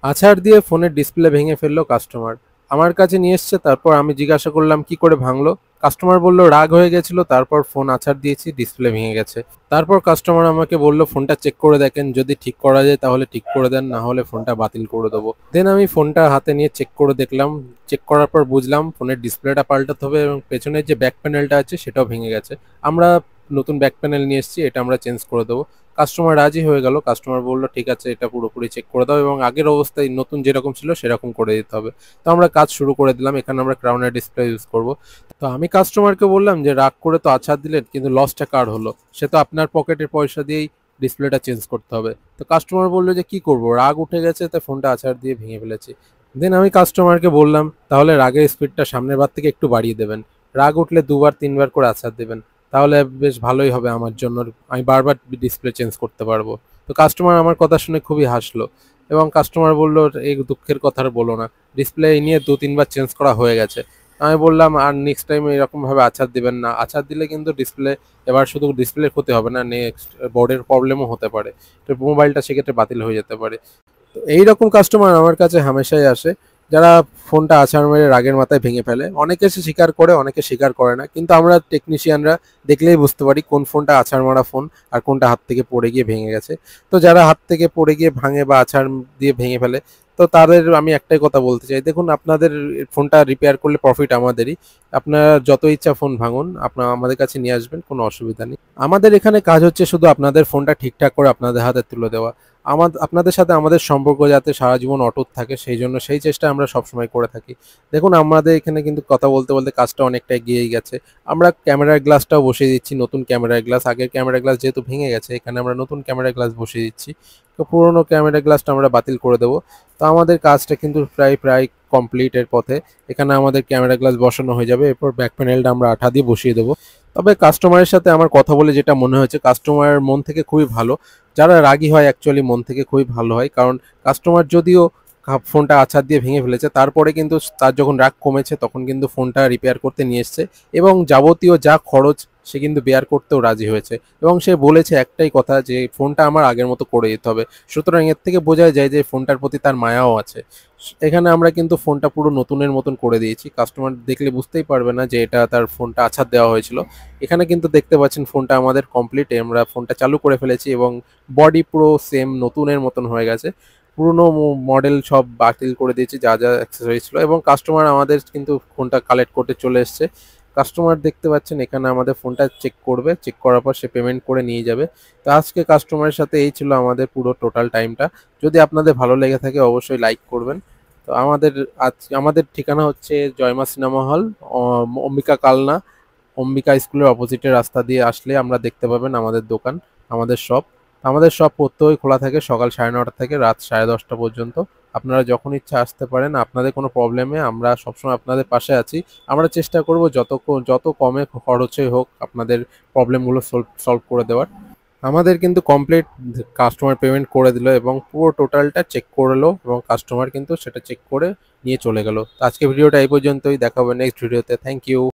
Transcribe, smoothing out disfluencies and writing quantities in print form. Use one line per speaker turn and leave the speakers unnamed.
আছাড় দিয়ে ফোনের ডিসপ্লে ভেঙে ফেললো কাস্টমার। আমার কাছে নিয়ে এসছে, তারপর আমি জিজ্ঞাসা করলাম কি করে ভাঙলো। কাস্টমার বলল রাগ হয়ে গেছিল, তারপর ফোন আছাড় দিয়েছি, ডিসপ্লে ভেঙে গেছে। তারপর কাস্টমার আমাকে বলল ফোনটা চেক করে দেখেন, যদি ঠিক করা যায় তাহলে ঠিক করে দেন, না হলে ফোনটা বাতিল করে দেবো। দেন আমি ফোনটা হাতে নিয়ে চেক করে দেখলাম। চেক করার পর বুঝলাম ফোনের ডিসপ্লেটা পাল্টাতে হবে এবং পেছনের যে ব্যাক প্যানেলটা আছে সেটাও ভেঙে গেছে। আমরা নতুন ব্যাক প্যানেল নিয়ে এসেছি, এটা আমরা চেঞ্জ করে দেবো। কাস্টমার রাজি হয়ে গেল। কাস্টমার বলল ঠিক আছে, এটা পুরোপুরি চেক করে দাও এবং আগের অবস্থায় নতুন যেরকম ছিল সেরকম করে দিতে হবে। তো আমরা কাজ শুরু করে দিলাম। এখানে আমরা ক্রাউনের ডিসপ্লে ইউজ করব। তো আমি কাস্টমারকে বললাম যে রাগ করে তো আছাড় দিলেন, কিন্তু লসটা কার হলো? সে তো আপনার পকেটের পয়সা দিয়েই ডিসপ্লেটা চেঞ্জ করতে হবে। তো কাস্টমার বললো যে কি করব, রাগ উঠে গেছে, তাই ফোনটা আছাড় দিয়ে ভেঙে ফেলেছি। দেন আমি কাস্টমারকে বললাম তাহলে রাগের স্পিডটা সামনের বার থেকে একটু বাড়িয়ে দেবেন। রাগ উঠলে দুবার তিনবার করে আছাড় দেবেন, তাহলে বেশ ভালোই হবে আমার জন্য। আমি বারবার ডিসপ্লে চেঞ্জ করতে পারবো। তো কাস্টমার আমার কথা শুনে খুবই হাসলো এবং কাস্টমার বলল এই দুঃখের কথা আর বলো না, ডিসপ্লে নিয়ে দু তিনবার চেঞ্জ করা হয়ে গেছে। আমি বললাম আর নেক্সট টাইম এরকম ভাবে আছাড় দিবেন না, আছাড় দিলে কিন্তু ডিসপ্লে, এবার শুধু ডিসপ্লের ক্ষতি হবে না, নেক্সট বোর্ডের প্রবলেমও হতে পারে। তো মোবাইলটা সেক্ষেত্রে বাতিল হয়ে যেতে পারে। তো এইরকম কাস্টমার আমার কাছে হামেশাই আসে, যারা ফোনটা আছাড় মেরে রাগের মাথায় ভেঙে ফেলে। অনেকে সে স্বীকার করে, অনেকে স্বীকার করে না, কিন্তু আমরা টেকনিশিয়ানরা দেখলেই বুঝতে পারি কোন ফোনটা আছাড় মারা ফোন আর কোনটা হাত থেকে পড়ে গিয়ে ভেঙে গেছে। তো যারা হাত থেকে পড়ে গিয়ে ভাঙে বা আছাড় দিয়ে ভেঙে ফেলে, তো তাদের আমি একটাই কথা বলতে চাই, দেখুন আপনাদের ফোনটা রিপেয়ার করলে প্রফিট আমাদেরই। আপনারা যত ইচ্ছা ফোন ভাঙুন, আপনারা আমাদের কাছে নিয়ে আসবেন, কোনো অসুবিধা নেই। আমাদের এখানে কাজ হচ্ছে শুধু আপনাদের ফোনটা ঠিকঠাক করে আপনাদের হাতে তুলে দেওয়া। আপনাদের সাথে আমাদের সম্পর্ক যাতে সারা জীবন অটুট থাকে, সেই জন্য সেই চেষ্টা আমরা সবসময় করে থাকি। দেখুন আমাদের এখানে কিন্তু কথা বলতে বলতে কাজটা অনেকটা এগিয়েই গেছে। আমরা ক্যামেরার গ্লাসটাও বসিয়ে দিচ্ছি, নতুন ক্যামেরার গ্লাস। আগের ক্যামেরার গ্লাস যেহেতু ভেঙে গেছে, এখানে আমরা নতুন ক্যামেরার গ্লাস বসিয়ে দিচ্ছি। তো পুরোনো ক্যামেরার গ্লাসটা আমরা বাতিল করে দেবো। তো আমাদের কাজটা কিন্তু প্রায় প্রায় কমপ্লিটের পথে। এখানে আমাদের ক্যামেরা গ্লাস বসানো হয়ে যাবে, এরপর ব্যাক প্যানেলটা আমরা আঠা দিয়ে বসিয়ে দেবো। তবে কাস্টমারের সাথে আমার কথা বলে যেটা মনে হয়েছে, কাস্টমার মন থেকে খুবই ভালো। যারা রাগী হয় অ্যাকচুয়ালি মন থেকে খুবই ভালো হয়, কারণ কাস্টমার যদিও ফোনটা আছাড় দিয়ে ভেঙে ফেলেছে, তারপরে কিন্তু তার যখন রাগ কমেছে তখন কিন্তু ফোনটা রিপেয়ার করতে নিয়ে এসছে এবং যাবতীয় যা খরচ সে কিন্তু বেয়ার করতেও রাজি হয়েছে। এবং সে বলেছে একটাই কথা, যে ফোনটা আমার আগের মতো করে দিতে হবে। সুতরাং এর থেকে বোঝা যায় যে ফোনটার প্রতি তার মায়াও আছে। এখানে আমরা কিন্তু ফোনটা পুরো নতুনের মতন করে দিয়েছি। কাস্টমার দেখলে বুঝতেই পারবে না যে এটা তার ফোনটা আছাড় দেওয়া হয়েছিল। এখানে কিন্তু দেখতে পাচ্ছেন ফোনটা আমাদের কমপ্লিট, আমরা ফোনটা চালু করে ফেলেছি এবং বডি পুরো সেম নতুনের মতন হয়ে গেছে। পুরনো মডেল সব বাতিল করে দিয়েছি, যা যা অ্যাক্সেসরিজ ছিল, এবং কাস্টমার আমাদের কিন্তু ফোনটা কালেক্ট করতে চলে এসছে। কাস্টমার দেখতে পাচ্ছেন এখানে আমাদের ফোনটা চেক করবে, চেক করার পর সে পেমেন্ট করে নিয়ে যাবে। তো আজকে কাস্টমারের সাথে এই ছিল আমাদের পুরো টোটাল টাইমটা। যদি আপনাদের ভালো লেগে থাকে অবশ্যই লাইক করবেন। তো আমাদের ঠিকানা হচ্ছে জয়মা সিনেমা হল, অম্বিকা কালনা, অম্বিকা স্কুলের অপোজিটের রাস্তা দিয়ে আসলে আমরা দেখতে পাবেন আমাদের দোকান, আমাদের শপ। আমাদের শপ প্রত্যহই খোলা থাকে সকাল 9:30 থেকে রাত 10:30 পর্যন্ত। আপনারা যখন ইচ্ছা আসতে পারেন। আপনাদের কোনো প্রবলেমে আমরা সবসময় আপনাদের পাশে আছি। আমরা চেষ্টা করব যত কমে খরচে হোক আপনাদের প্রবলেমগুলো সলভ করে দেওয়ার। আমাদের কিন্তু কমপ্লিট কাস্টমার পেমেন্ট করে দিল এবং পুরো টোটালটা চেক করলো এবং কাস্টমার কিন্তু সেটা চেক করে নিয়ে চলে গেল। তো আজকে ভিডিওটা এই পর্যন্তই, দেখা হবে নেক্সট ভিডিওতে। Thank you.